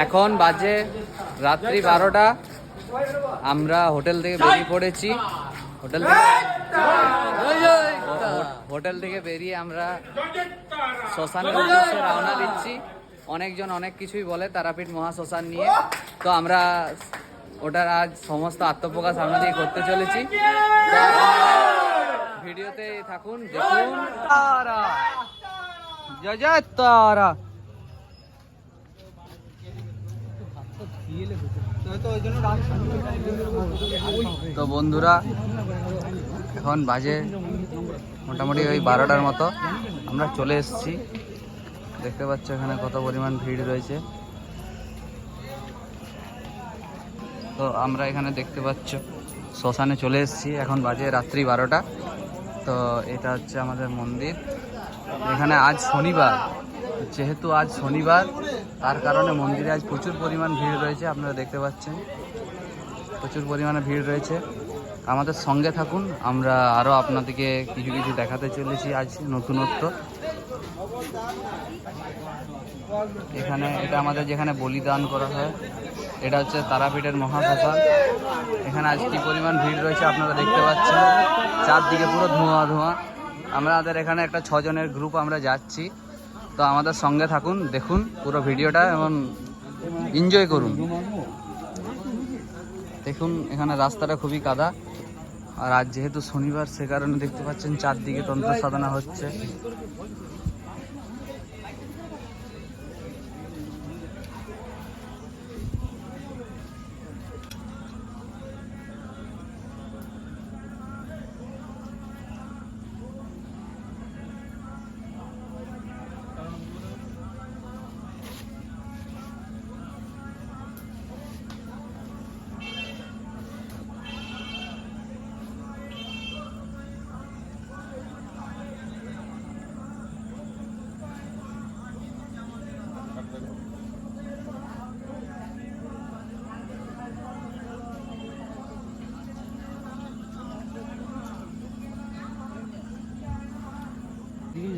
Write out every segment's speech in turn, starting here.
এখন বাজে রাত্রি 12টা। আমরা হোটেল থেকে বেরিয়ে পড়েছি। হোটেল থেকে বেরিয়ে আমরা শ্মশানের উদ্দেশ্যে রওনা দিচ্ছি। অনেকজন অনেক কিছুই বলে তারাপীঠ মহাশ্মশান নিয়ে, তো আমরা ওটার আজ সমস্ত আত্মপ্রকাশ আপনাদের করতে চলেছি। ভিডিওতে থাকুন, দেখুন। জয় জয় তারা। তো বন্ধুরা, এখন বাজে মোটামুটি ওই 12টার মতো। আমরা চলে এসেছি, দেখতে পাচ্ছ এখানে কত পরিমাণ ভিড় রয়েছে। তো আমরা এখানে দেখতে পাচ্ছ শ্মশানে চলে এসেছি। এখন বাজে রাত্রি 12টা। তো এটা হচ্ছে আমাদের মন্দির। এখানে আজ শনিবার, যেহেতু আজ শনিবার তার কারণে মন্দিরে আজ প্রচুর পরিমাণ ভিড় রয়েছে। আপনারা দেখতে পাচ্ছেন প্রচুর পরিমাণে ভিড় রয়েছে। আমাদের সঙ্গে থাকুন, আমরা আরও আপনাদেরকে কিছু কিছু দেখাতে চলেছি আজ নতুনত্ব। এখানে এটা আমাদের যেখানে বলিদান করা হয়, এটা হচ্ছে তারাপীঠের মহাশ্মশান। এখানে আজ কী পরিমাণ ভিড় রয়েছে আপনারা দেখতে পাচ্ছেন, চারদিকে পুরো ধোঁয়া ধোঁয়া। আমাদের এখানে একটা 6 জনের গ্রুপ আমরা যাচ্ছি। তো আমাদের সঙ্গে থাকুন, দেখুন পুরো ভিডিওটা এবং এনজয় করুন। দেখুন এখানে রাস্তাটা খুবই কাদা, আর আজ যেহেতু শনিবার সে কারণে দেখতে পাচ্ছেন চারদিকে তন্ত্র সাধনা হচ্ছে।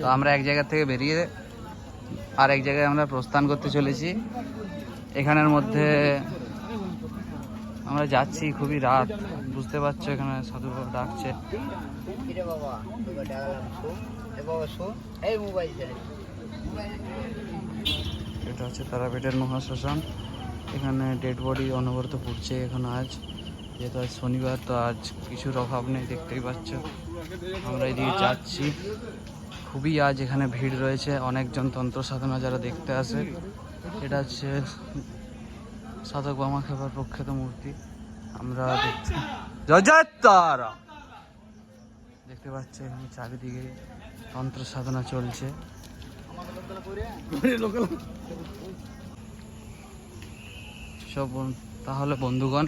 তো আমরা এক জায়গা থেকে বেরিয়ে আর এক জায়গায় আমরা প্রস্থান করতে চলেছি। এখানের মধ্যে আমরা যাচ্ছি, খুবই রাত, বুঝতে পারছো এখানে সাধু বাবা ডাকছে। এটা হচ্ছে তারাপীঠের মহাশ্মশান। এখানে ডেড বডি অনবরত পড়ছে এখন আজ, যেহেতু আজ শনিবার, তো আজ কিছুর অভাব নেই, দেখতেই পাচ্ছ। আমরা এদিকে যাচ্ছি, খুবই আজ এখানে ভিড় রয়েছে। অনেকজন তন্ত্র সাধনা যারা দেখতে আসে। এটা হচ্ছে সাধক বামাখ্যাপার প্রখ্যাত মূর্তি। আমরা দেখছি জয় জয় তারা। দেখতে পাচ্ছ এখানে চারিদিকে তন্ত্র সাধনা চলছে। সব তাহলে বন্ধুগণ,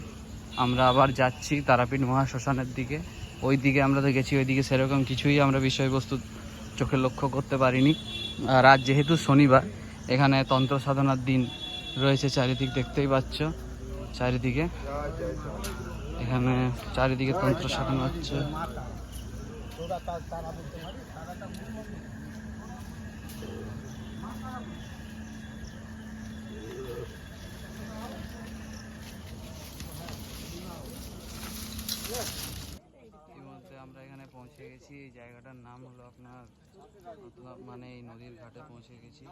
আমরা আবার যাচ্ছি তারাপীঠ মহাশ্মশানের দিকে। ওই দিকে আমরা তো গেছি, ওইদিকে সেরকম কিছুই আমরা বিষয়বস্তু চোখে লক্ষ্য করতে পারিনি। আর আজ যেহেতু শনিবার, এখানে তন্ত্র সাধনার দিন রয়েছে। চারিদিক দেখতেই পাচ্ছ, চারিদিকে এখানে চারিদিকে তন্ত্র সাধনা হচ্ছে। ইতিমধ্যে আমরা এখানে পৌঁছে গেছি। এই জায়গাটার নাম হলো আপনার, মানে এই নদীর ঘাটে পৌঁছে গেছি।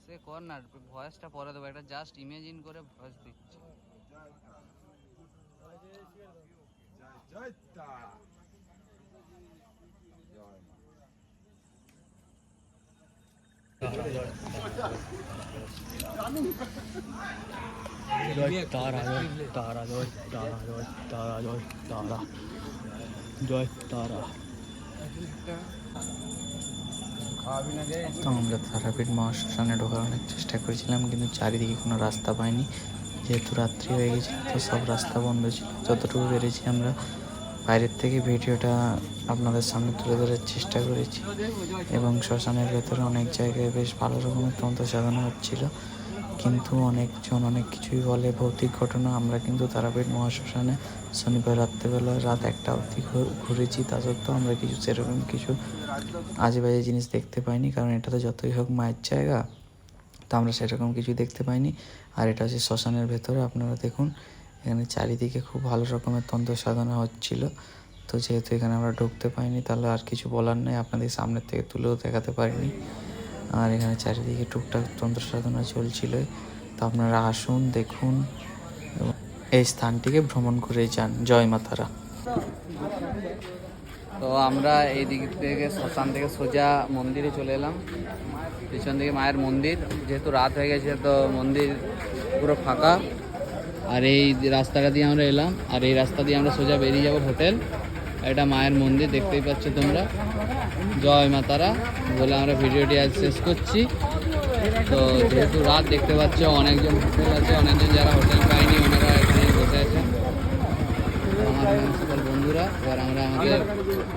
সে কর না, ভয়েসটা পরে দেবো, একটা জাস্ট ইমেজিন করে ভয়েস দিচ্ছি। জয় তারা, জয় তারা, জয় তারা, জয় তারা, জয় তারা, জয় তারা। তো আমরা তারাপীঠ মহাশ্মশানে ঢোকার অনেক চেষ্টা করেছিলাম, কিন্তু চারিদিকে কোনো রাস্তা পাইনি। যেহেতু রাত্রি হয়ে গেছিল, তো সব রাস্তা বন্ধ ছিল। যতটুকু পেরেছি আমরা বাইরের থেকে ভিডিওটা আপনাদের সামনে তুলে ধরার চেষ্টা করেছি। এবং শ্মশানের ভেতরে অনেক জায়গায় বেশ ভালো রকমের তন্ত্র সাধনা হচ্ছিল। কিন্তু অনেকজন অনেক কিছুই বলে ভৌতিক ঘটনা। আমরা কিন্তু তারাপীঠ মহাশ্মশানে শনিবার রাত্রেবেলা রাত 1টা অবধি ঘুরেছি, তা সত্ত্বেও আমরা কিছু সেরকম কিছু আজে বাজে জিনিস দেখতে পাইনি, কারণ এটা তো যতই হোক মায়ের জায়গা, তো আমরা সেরকম কিছু দেখতে পাইনি। আর এটা হচ্ছে শ্মশানের ভেতরে, আপনারা দেখুন এখানে চারিদিকে খুব ভালো রকমের তন্ত্র সাধনা হচ্ছিল। তো যেহেতু এখানে আমরা ঢুকতে পাইনি, তাহলে আর কিছু বলার নেই, আপনাদের সামনের থেকে তুলেও দেখাতে পারিনি। আর এখানে চারিদিকে টুকটাক তন্ত্র সাধনা চলছিল, তো আপনারা আসুন, দেখুন এবং এই স্থানটিকে ভ্রমণ করে যান। জয় মা তারা। তো আমরা এই দিক থেকে শ্মশান থেকে সোজা মন্দিরে চলে এলাম, পিছন দিকে মায়ের মন্দির। যেহেতু রাত হয়ে গেছে তো মন্দির পুরো ফাঁকা। আর এই রাস্তাটা দিয়ে আমরা এলাম, আর এই রাস্তা দিয়ে আমরা সোজা বেরিয়ে যাব হোটেল। এটা মায়ের মন্দির, দেখতেই পাচ্ছ তোমরা। জয় মা তারা বলে আমরা ভিডিওটি আজ শেষ করছি। তো যেহেতু রাত, দেখতে পাচ্ছ অনেকজন হোটেল আছে, অনেকজন যারা হোটেল পায়নি ওনারা এখানে বসে আছেন, আমার সকল বন্ধুরা। এবার আমরা আমাদের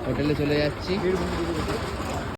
হোটেলে চলে যাচ্ছি।